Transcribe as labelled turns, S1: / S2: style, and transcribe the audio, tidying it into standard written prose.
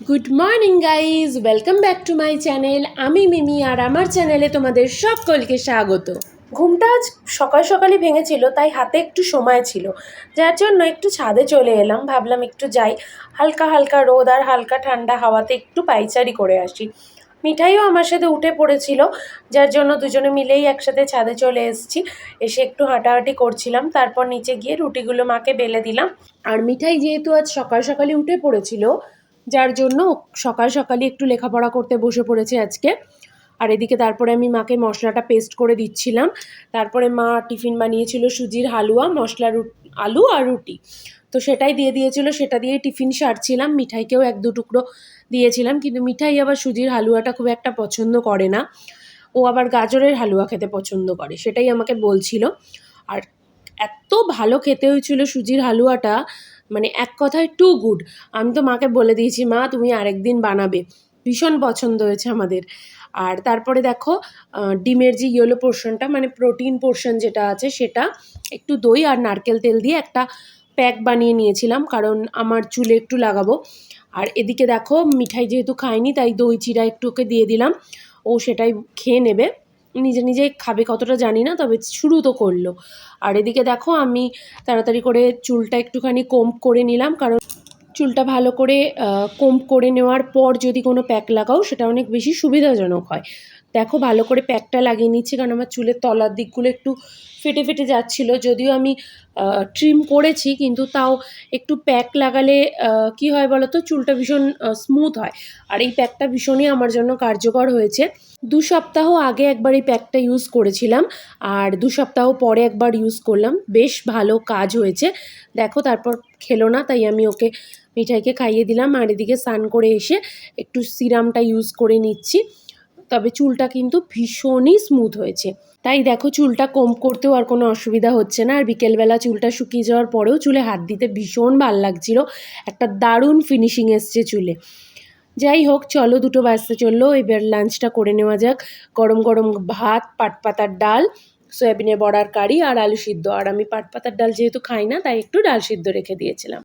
S1: Good morning guys, welcome back to my channel. আমি মিমি, আর আমার চ্যানেলে তোমাদের সকলকে স্বাগত। ঘুমটা আজ সকাল সকালই ভেঙেছিল, তাই হাতে একটু সময় ছিল, যার জন্য একটু ছাদে চলে এলাম। ভাবলাম একটু যাই, হালকা হালকা রোদ আর হালকা ঠান্ডা হাওয়াতে একটু পাইচারি করে আসি। মিঠাইও আমার সাথে উঠে পড়েছিল, যার জন্য দুজনে মিলেই একসাথে ছাদে চলে এসেছি। এসে একটু হাঁটাহাঁটি করছিলাম, তারপর নিচে গিয়ে রুটিগুলো মাকে বেলে দিলাম। আর মিঠাই যেহেতু আজ সকাল সকালই উঠে পড়েছিল, যার জন্য সকাল সকালই একটু লেখাপড়া করতে বসে পড়েছে আজকে। আর এদিকে তারপরে আমি মাকে মশলাটা পেস্ট করে দিচ্ছিলাম। তারপরে মা টিফিন বানিয়েছিল সুজির হালুয়া, আলু আর রুটি, তো সেটাই দিয়ে দিয়েছিল, সেটা দিয়েই টিফিন সারছিলাম। মিঠাইকেও এক দু টুকরো দিয়েছিলাম, কিন্তু মিঠাই আবার সুজির হালুয়াটা খুব একটা পছন্দ করে না, ও আবার গাজরের হালুয়া খেতে পছন্দ করে, সেটাই আমাকে বলছিল। আর এত ভালো খেতে হয়েছিল সুজির হালুয়াটা, মানে এক কথায় টু গুড। আমি তো মাকে বলে দিয়েছি, মা তুমি আরেকদিন বানাবে, ভীষণ পছন্দ হয়েছে আমাদের। আর তারপরে দেখো, ডিমের যে ইয়েলো পোর্শনটা, মানে প্রোটিন পোর্শন যেটা আছে, সেটা একটু দই আর নারকেল তেল দিয়ে একটা প্যাক বানিয়ে নিয়েছিলাম, কারণ আমার চুলে একটু লাগাবো। আর এদিকে দেখো, মিঠাই যেহেতু খায়নি, তাই দই চিড়া একটু ওকে দিয়ে দিলাম, ও সেটাই খেয়ে নেবে। নিজে নিজে খাবে কতটা জানি না, তবে শুরু তো করলো। আর এদিকে দেখো, আমি তাড়াতাড়ি করে চুলটা একটুখানি কোম্ব করে নিলাম, কারণ চুলটা ভালো করে কোম্ব করে নেওয়ার পর যদি কোনো প্যাক লাগাও, সেটা অনেক বেশি সুবিধাজনক হয়। দেখো ভালো করে প্যাকটা লাগিয়ে নিচ্ছি, কারণ আমার চুলের তলার দিকগুলো একটু ফেটে ফেটে যাচ্ছিল। যদিও আমি ট্রিম করেছি, কিন্তু তাও একটু প্যাক লাগালে কি হয় বলো তো, চুলটা ভীষণ স্মুথ হয়। আর এই প্যাকটা ভীষণই আমার জন্য কার্যকর হয়েছে। 2 সপ্তাহ আগে একবার এই প্যাকটা ইউজ করেছিলাম, আর 2 সপ্তাহ পরে একবার ইউজ করলাম, বেশ ভালো কাজ হয়েছে। দেখো তারপর খেলো না, তাই আমি ওকে, মিঠাইকে খাইয়ে দিলাম। আর এদিকে স্নান করে এসে একটু সিরামটা ইউজ করে নিচ্ছি, তবে চুলটা কিন্তু ভীষণই স্মুথ হয়েছে। তাই দেখো, চুলটা কোম্ব করতেও আর কোনো অসুবিধা হচ্ছে না। আর বিকেলবেলা চুলটা শুকিয়ে যাওয়ার পরেও চুলে হাত দিতে ভীষণ ভাল লাগছিল, একটা দারুণ ফিনিশিং এসছে চুলে। যাই হোক, চলো, 2টো বাজতে চললো, এবার লাঞ্চটা করে নেওয়া যাক। গরম গরম ভাত, পাটপাতার ডাল, সয়াবিনের বড়ার কারি আর আলু সিদ্ধ। আর আমি পাটপাতার ডাল যেহেতু খাই না, তাই একটু ডাল সিদ্ধ রেখে দিয়েছিলাম।